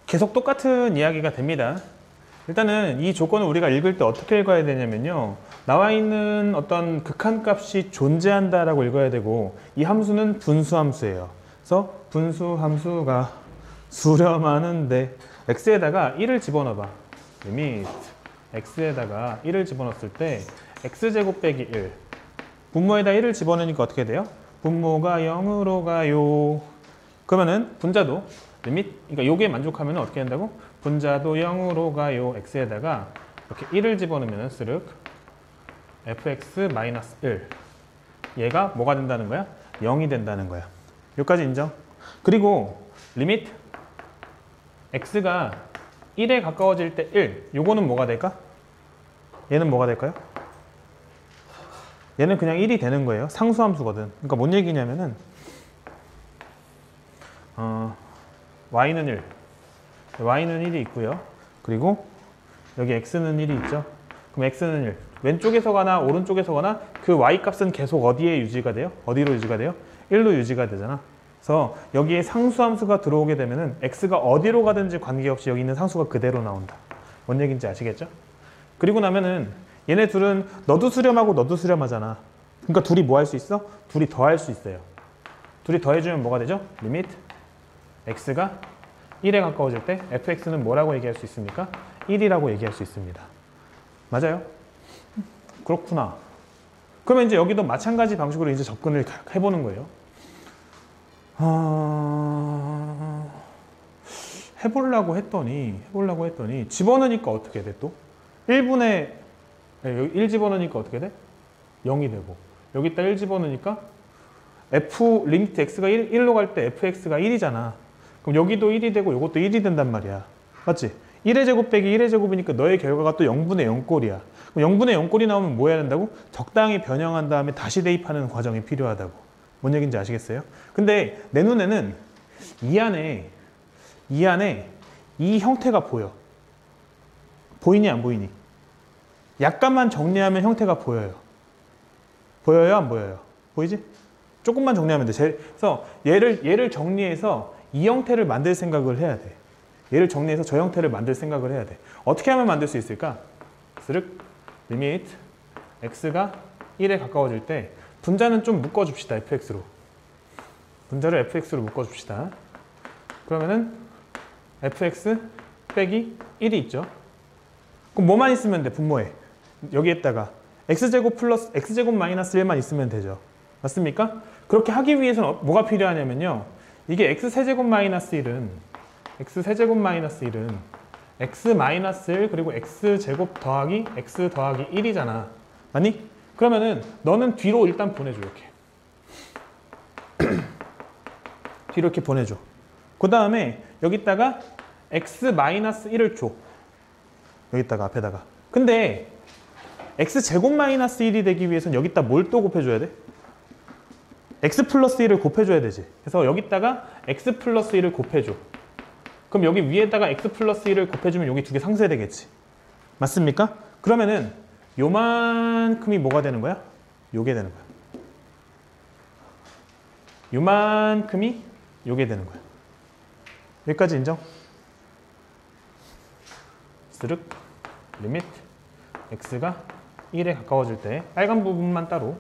계속 똑같은 이야기가 됩니다. 일단은 이 조건을 우리가 읽을 때 어떻게 읽어야 되냐면요. 나와 있는 어떤 극한값이 존재한다라고 읽어야 되고, 이 함수는 분수함수예요. 그래서 분수함수가 수렴하는데 x에다가 1을 집어넣어봐. 리미트 x에다가 1을 집어넣었을 때 x제곱 빼기 1. 분모에다 1을 집어넣으니까 어떻게 돼요? 분모가 0으로 가요. 그러면은 분자도 그러니까 요게 만족하면 어떻게 된다고? 분자도 0으로 가요. x에다가 이렇게 1을 집어넣으면 스륵 fx-1. 얘가 뭐가 된다는 거야? 0이 된다는 거야. 여기까지 인정? 그리고 리미트 x가 1에 가까워질 때 1. 요거는 뭐가 될까? 얘는 뭐가 될까요? 얘는 그냥 1이 되는 거예요. 상수함수거든. 그러니까 뭔 얘기냐면은 y는 1. y는 1이 있고요. 그리고 여기 x는 1이 있죠. 그럼 x는 1. 왼쪽에서 가나 오른쪽에서 가나 그 y 값은 계속 어디에 유지가 돼요? 어디로 유지가 돼요? 1로 유지가 되잖아. 그래서 여기에 상수함수가 들어오게 되면은 x가 어디로 가든지 관계없이 여기 있는 상수가 그대로 나온다. 뭔 얘기인지 아시겠죠? 그리고 나면은 얘네 둘은 너도 수렴하고 너도 수렴하잖아. 그러니까 둘이 뭐 할 수 있어? 둘이 더할 수 있어요. 둘이 더해주면 뭐가 되죠? 리미트 x가 1에 가까워질 때 fx는 뭐라고 얘기할 수 있습니까? 1이라고 얘기할 수 있습니다. 맞아요? 그렇구나. 그러면 이제 여기도 마찬가지 방식으로 이제 접근을 해보는 거예요. 해보려고 했더니 집어넣으니까 어떻게 돼 또? 1분의 1 집어넣으니까 어떻게 돼? 0이 되고, 여기다 1 집어넣으니까 f 리미트 x가 1로 갈 때 fx가 1이잖아. 그럼 여기도 1이 되고 이것도 1이 된단 말이야. 맞지? 1의 제곱 빼기 1의 제곱이니까 너의 결과가 또 0분의 0꼴이야. 그럼 0분의 0꼴이 나오면 뭐 해야 된다고? 적당히 변형한 다음에 다시 대입하는 과정이 필요하다고. 뭔 얘기인지 아시겠어요? 근데 내 눈에는 이 안에 이 형태가 보여. 보이니 안 보이니? 약간만 정리하면 형태가 보여요. 보여요? 안 보여요? 보이지? 조금만 정리하면 돼. 그래서 얘를 정리해서 이 형태를 만들 생각을 해야 돼. 얘를 정리해서 저 형태를 만들 생각을 해야 돼. 어떻게 하면 만들 수 있을까? 스륵 리미트 x가 1에 가까워질 때 분자는 좀 묶어줍시다. fx로. 분자를 fx로 묶어줍시다. 그러면은 fx 빼기 1이 있죠. 그럼 뭐만 있으면 돼? 분모에. 여기에다가 x제곱 플러스 x제곱 마이너스 1만 있으면 되죠. 맞습니까? 그렇게 하기 위해서는 뭐가 필요하냐면요. 이게 x세제곱 마이너스 1은 x 마이너스 1 그리고 x제곱 더하기 x 더하기 1이잖아. 맞니? 그러면은 너는 뒤로 일단 보내줘. 이렇게. 뒤로 이렇게 보내줘. 그 다음에 여기다가 x 마이너스 1을 줘. 여기다가 앞에다가. 근데 x제곱 마이너스 1이 되기 위해서는 여기다 뭘 또 곱해줘야 돼? x 플러스 1을 곱해줘야 되지. 그래서 여기다가 x 플러스 1을 곱해줘. 그럼 여기 위에다가 x 플러스 1을 곱해주면 여기 두 개 상쇄되겠지. 맞습니까? 그러면은 요만큼이 뭐가 되는 거야? 요게 되는 거야. 요만큼이 요게 되는 거야. 여기까지 인정? 스륵 리미트 x가 1에 가까워질 때 빨간 부분만 따로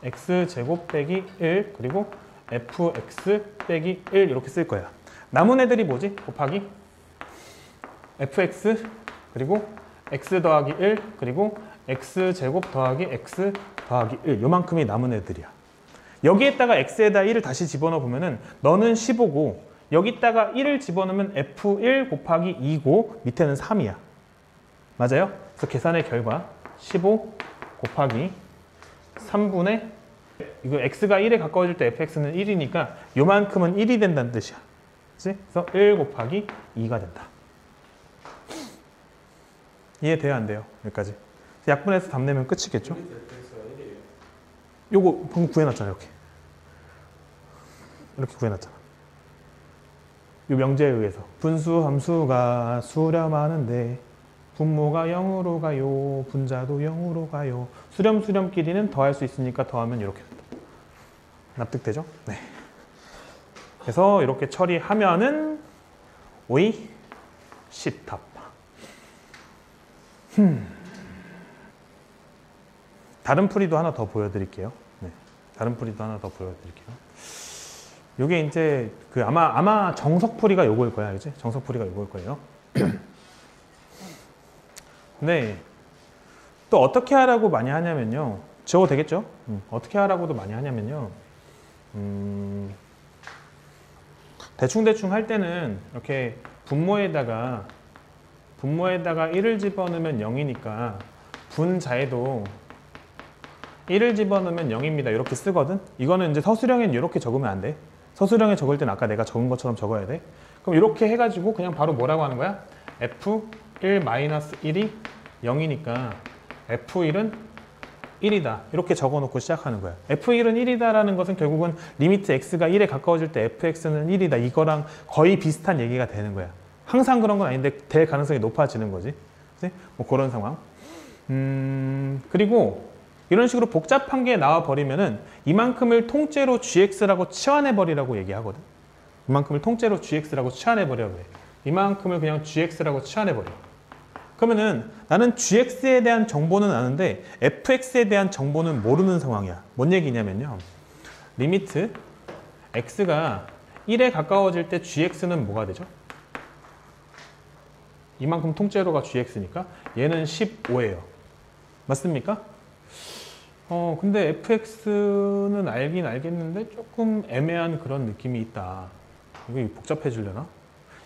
x제곱 빼기 1 그리고 fx 빼기 1 이렇게 쓸 거야. 남은 애들이 뭐지? 곱하기 fx 그리고 x 더하기 1 그리고 x제곱 더하기 x 더하기 1 요만큼이 남은 애들이야. 여기에다가 x에다 1을 다시 집어넣어 보면은 너는 15고 여기다가 1을 집어넣으면 f1 곱하기 2고 밑에는 3이야. 맞아요? 그래서 계산의 결과 15 곱하기 3분의 이거 x가 1에 가까워질 때 fx는 1이니까 요만큼은 1이 된다는 뜻이야. 그치? 그래서 1 곱하기 2가 된다. 이해돼요? 안 돼요? 여기까지. 약분해서 답 내면 끝이겠죠? 요거 방금 구해놨잖아. 이렇게 구해놨잖아. 요 명제에 의해서 분수 함수가 수렴하는데 분모가 0으로 가요. 분자도 0으로 가요. 수렴끼리는 더할 수 있으니까 더하면 이렇게 된다. 납득되죠? 네. 그래서 이렇게 처리하면은 오이 10답. 다른 풀이도 하나 더 보여드릴게요. 네, 다른 풀이도 하나 더 보여드릴게요. 요게 이제 그 아마 정석풀이가 요거일 거야, 그지? 정석풀이가 요거일 거예요. 네. 또 어떻게 하라고 많이 하냐면요. 저거 되겠죠? 어떻게 하라고도 많이 하냐면요. 대충 할 때는 이렇게 분모에다가 1을 집어넣으면 0이니까 분자에도 1을 집어넣으면 0입니다. 이렇게 쓰거든? 이거는 이제 서술형엔 이렇게 적으면 안 돼. 서술형에 적을 땐 아까 내가 적은 것처럼 적어야 돼. 그럼 이렇게 해가지고 그냥 바로 뭐라고 하는 거야? F1-1이 0이니까 F1은 1이다. 이렇게 적어놓고 시작하는 거야. F1은 1이다라는 것은 결국은 리미트 x가 1에 가까워질 때 fx는 1이다. 이거랑 거의 비슷한 얘기가 되는 거야. 항상 그런 건 아닌데 될 가능성이 높아지는 거지. 그치? 뭐 그런 상황. 그리고 이런 식으로 복잡한 게 나와버리면은 이만큼을 통째로 gx라고 치환해버리라고 얘기하거든. 이만큼을 통째로 gx라고 치환해버리라고 해. 이만큼을 그냥 gx라고 치환해버려. 그러면은 나는 gx에 대한 정보는 아는데 fx에 대한 정보는 모르는 상황이야. 뭔 얘기냐면요. 리미트 x가 1에 가까워질 때 gx는 뭐가 되죠? 이만큼 통째로가 gx니까 얘는 15예요. 맞습니까? 근데 fx는 알긴 알겠는데 조금 애매한 그런 느낌이 있다. 이거 복잡해지려나?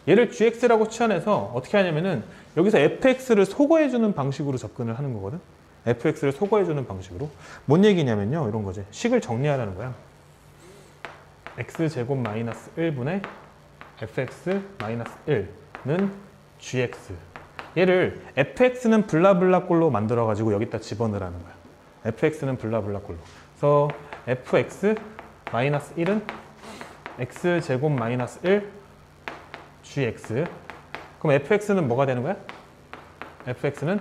얘를 gx라고 치환해서 어떻게 하냐면은 여기서 fx를 소거해주는 방식으로 접근을 하는 거거든. fx를 소거해주는 방식으로. 뭔 얘기냐면요. 이런 거지. 식을 정리하라는 거야. x제곱 마이너스 1분의 fx 마이너스 1는 gx. 얘를 fx는 블라블라 꼴로 만들어가지고 여기다 집어넣으라는 거야. fx는 블라블라 꼴로. 그래서 fx 마이너스 1은 x제곱 마이너스 1 gx. 그럼 fx는 뭐가 되는 거야? fx는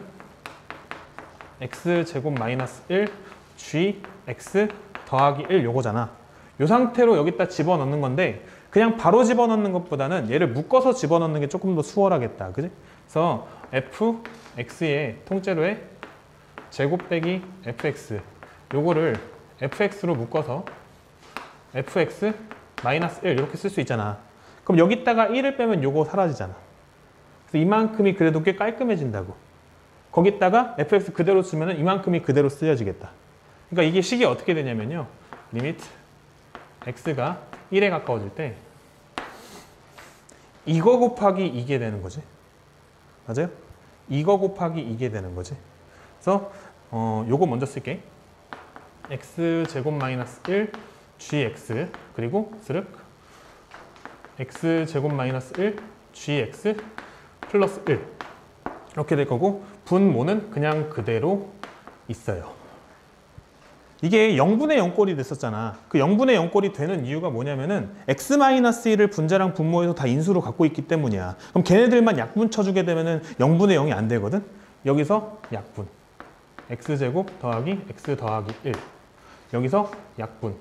x제곱 마이너스 1 gx 더하기 1 요거잖아. 요 상태로 여기다 집어넣는 건데 그냥 바로 집어넣는 것보다는 얘를 묶어서 집어넣는 게 조금 더 수월하겠다. 그지? 그래서 fx의 통째로의 제곱 빼기 fx 요거를 fx로 묶어서 fx 마이너스 1 이렇게 쓸 수 있잖아. 그럼 여기다가 1을 빼면 요거 사라지잖아. 그래서 이만큼이 그래도 꽤 깔끔해진다고. 거기다가 fx 그대로 쓰면 이만큼이 그대로 쓰여지겠다. 그러니까 이게 식이 어떻게 되냐면요. 리미트 x가 1에 가까워질 때 이거 곱하기 이게 되는 거지. 맞아요? 이거 곱하기 이게 되는 거지. 그래서 요거 먼저 쓸게. x제곱 마이너스 1 gx 그리고 스륵 x제곱 마이너스 1 gx 플러스 1 이렇게 될 거고 분모는 그냥 그대로 있어요. 이게 0분의 0꼴이 됐었잖아. 그 0분의 0꼴이 되는 이유가 뭐냐면은 x-1을 분자랑 분모에서 다 인수로 갖고 있기 때문이야. 그럼 걔네들만 약분 쳐주게 되면은 0분의 0이 안 되거든. 여기서 약분 x제곱 더하기 x 더하기 1 여기서 약분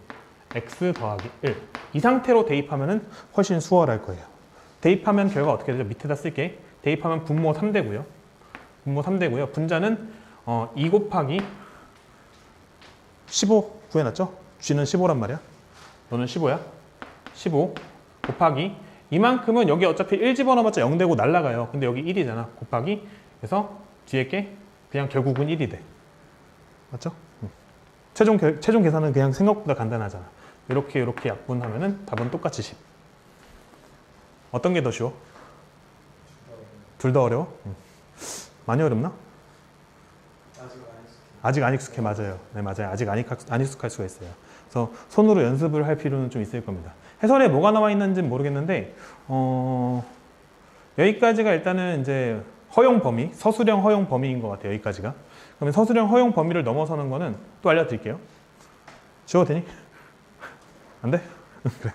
x 더하기 1 이 상태로 대입하면은 훨씬 수월할 거예요. 대입하면 결과 어떻게 되죠? 밑에다 쓸게. 대입하면 분모 3되고요. 분모 3되고요. 분자는 2 곱하기 15 구해놨죠? g는 15란 말이야. 너는 15야. 15 곱하기 이만큼은 여기 어차피 1 집어넣어봤자 0 되고 날라가요. 근데 여기 1이잖아. 곱하기 그래서 뒤에 게 그냥 결국은 1이 돼. 맞죠? 최종 계산은 그냥 생각보다 간단하잖아. 이렇게 약분하면은 답은 똑같이 10. 어떤 게 더 쉬워? 둘 다 어려워? 많이 어렵나? 아직 안 익숙해. 맞아요. 네, 맞아요. 아직 안 익숙할 수가 있어요. 그래서 손으로 연습을 할 필요는 좀 있을 겁니다. 해설에 뭐가 나와 있는지는 모르겠는데 여기까지가 일단은 이제 허용 범위, 서술형 허용 범위인 것 같아요. 여기까지가. 그러면 서술형 허용 범위를 넘어서는 거는 또 알려드릴게요. 지워도 되니? 안 돼? 그래.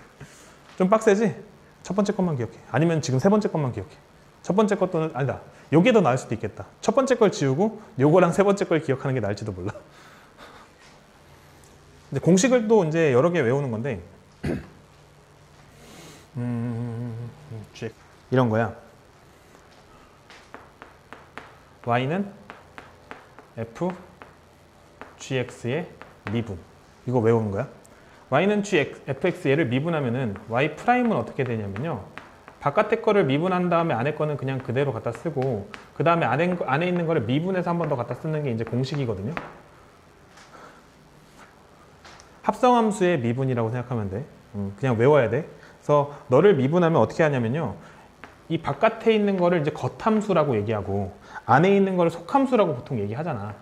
좀 빡세지? 첫 번째 것만 기억해. 아니면 지금 세 번째 것만 기억해. 첫 번째 것도 아니다. 요게 더 나을 수도 있겠다. 첫 번째 걸 지우고 요거랑 세 번째 걸 기억하는 게 나을지도 몰라. 근데 공식을 또 이제 여러 개 외우는 건데 이런 거야. y는 f gx의 미분. 이거 외우는 거야. y는 fx 얘를 미분하면은 y 프라임은 어떻게 되냐면요. 바깥의 거를 미분한 다음에 안에 거는 그냥 그대로 갖다 쓰고 그 다음에 안에 있는 거를 미분해서 한 번 더 갖다 쓰는 게 이제 공식이거든요. 합성함수의 미분이라고 생각하면 돼. 그냥 외워야 돼. 그래서 너를 미분하면 어떻게 하냐면요. 이 바깥에 있는 거를 이제 겉함수라고 얘기하고 안에 있는 거를 속함수라고 보통 얘기하잖아.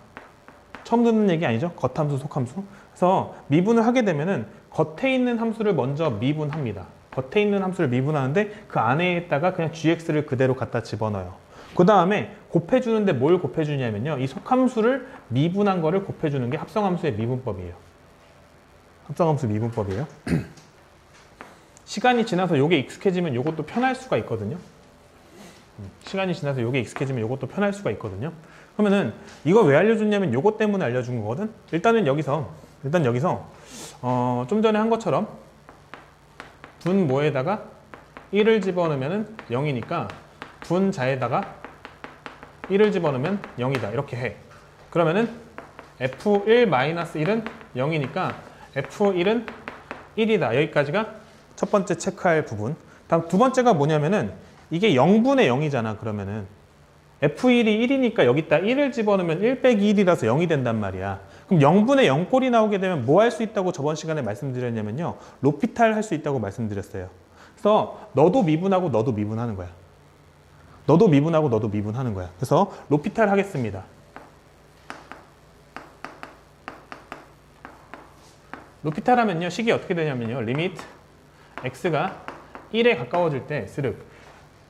처음 듣는 얘기 아니죠? 겉함수, 속함수. 그래서 미분을 하게 되면은 겉에 있는 함수를 먼저 미분합니다. 겉에 있는 함수를 미분하는데 그 안에다가 그냥 gx를 그대로 갖다 집어넣어요. 그 다음에 곱해주는데 뭘 곱해주냐면요. 이 속함수를 미분한 거를 곱해주는 게 합성함수의 미분법이에요. 합성함수 미분법이에요. 시간이 지나서 요게 익숙해지면 요것도 편할 수가 있거든요. 시간이 지나서 요게 익숙해지면 요것도 편할 수가 있거든요. 그러면은 이거 왜 알려줬냐면 요것 때문에 알려준 거거든. 일단 여기서 좀 전에 한 것처럼 분모에다가 1을 집어넣으면 0이니까 분자에다가 1을 집어넣으면 0이다. 이렇게 해. 그러면은 f1-1은 0이니까 f1은 1이다. 여기까지가 첫 번째 체크할 부분. 다음 두 번째가 뭐냐면은 이게 0분의 0이잖아. 그러면은 f1이 1이니까 여기다 1을 집어넣으면 1 빼기 1이라서 0이 된단 말이야. 그럼 0분의 0꼴이 나오게 되면 뭐 할 수 있다고 저번 시간에 말씀드렸냐면요. 로피탈 할 수 있다고 말씀드렸어요. 그래서 너도 미분하고 너도 미분하는 거야. 너도 미분하고 너도 미분하는 거야. 그래서 로피탈 하겠습니다. 로피탈 하면요. 식이 어떻게 되냐면요. 리미트 x가 1에 가까워질 때 스륵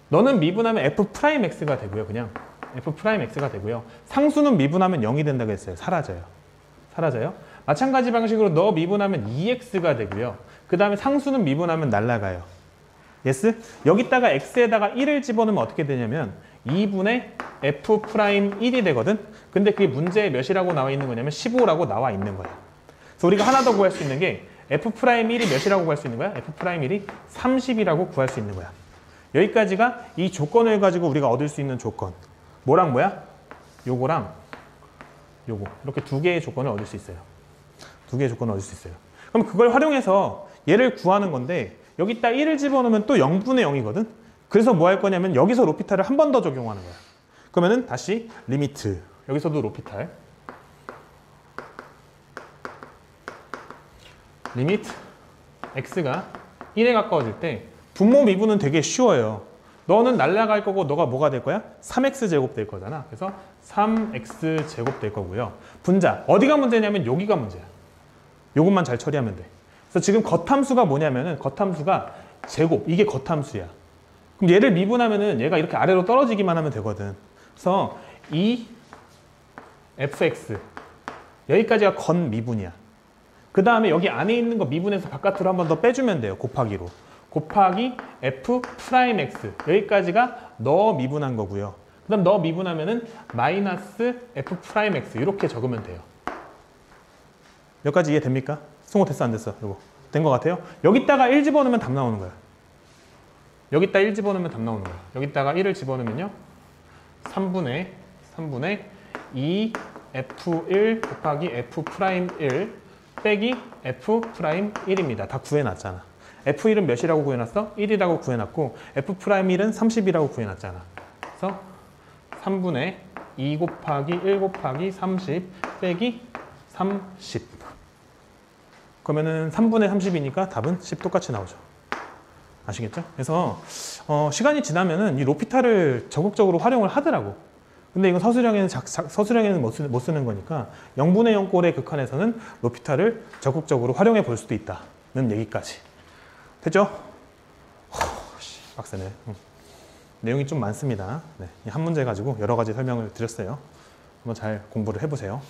너는 미분하면 f'x가 되고요. 그냥 f'x가 되고요. 상수는 미분하면 0이 된다고 했어요. 사라져요. 사라져요. 마찬가지 방식으로 너 미분하면 2x가 되고요. 그 다음에 상수는 미분하면 날아가요. 예스? 여기다가 x에다가 1을 집어넣으면 어떻게 되냐면 2분의 f'1이 되거든. 근데 그게 문제에 몇이라고 나와 있는 거냐면 15라고 나와 있는 거야. 그래서 우리가 하나 더 구할 수 있는 게 f'1이 몇이라고 구할 수 있는 거야? f'1이 30이라고 구할 수 있는 거야. 여기까지가 이 조건을 가지고 우리가 얻을 수 있는 조건. 뭐랑 뭐야? 요거랑 요거. 이렇게 두 개의 조건을 얻을 수 있어요. 두 개의 조건을 얻을 수 있어요. 그럼 그걸 활용해서 얘를 구하는 건데 여기다 1을 집어넣으면 또 0분의 0이거든? 그래서 뭐 할 거냐면 여기서 로피탈을 한 번 더 적용하는 거야. 그러면은 다시 리미트. 여기서도 로피탈. 리미트 x가 1에 가까워질 때 분모 미분은 되게 쉬워요. 너는 날아갈 거고 너가 뭐가 될 거야? 3x제곱 될 거잖아. 그래서 3x제곱 될 거고요. 분자. 어디가 문제냐면 여기가 문제야. 요것만 잘 처리하면 돼. 그래서 지금 겉함수가 뭐냐면은 겉함수가 제곱. 이게 겉함수야. 그럼 얘를 미분하면은 얘가 이렇게 아래로 떨어지기만 하면 되거든. 그래서 이 fx 여기까지가 겉 미분이야. 그 다음에 여기 안에 있는 거 미분해서 바깥으로 한 번 더 빼주면 돼요. 곱하기로. 곱하기 f'x 여기까지가 너 미분한 거고요. 그 다음 너 미분하면은 마이너스 f'x 이렇게 적으면 돼요. 여기까지 이해됩니까? 승호 됐어 안 됐어? 이거 된 거 같아요? 여기다가 1 집어넣으면 답 나오는 거야. 여기다 1 집어넣으면 답 나오는 거야. 여기다가 1을 집어넣으면요 3분의 2 f1 곱하기 f'1 빼기 f'1입니다. 다 구해놨잖아. f1은 몇이라고 구해놨어? 1이라고 구해놨고 f'1은 30이라고 구해놨잖아. 그래서 3분의 2 곱하기 1 곱하기 30 빼기 30. 그러면은 3분의 30이니까 답은 10 똑같이 나오죠. 아시겠죠? 그래서 시간이 지나면은 이 로피탈을 적극적으로 활용을 하더라고. 근데 이건 서술형에는 못 쓰는 거니까 0분의 0꼴의 극한에서는 로피탈을 적극적으로 활용해 볼 수도 있다는 얘기까지. 됐죠? 빡세네. 내용이 좀 많습니다. 네, 한 문제 가지고 여러 가지 설명을 드렸어요. 한번 잘 공부를 해보세요.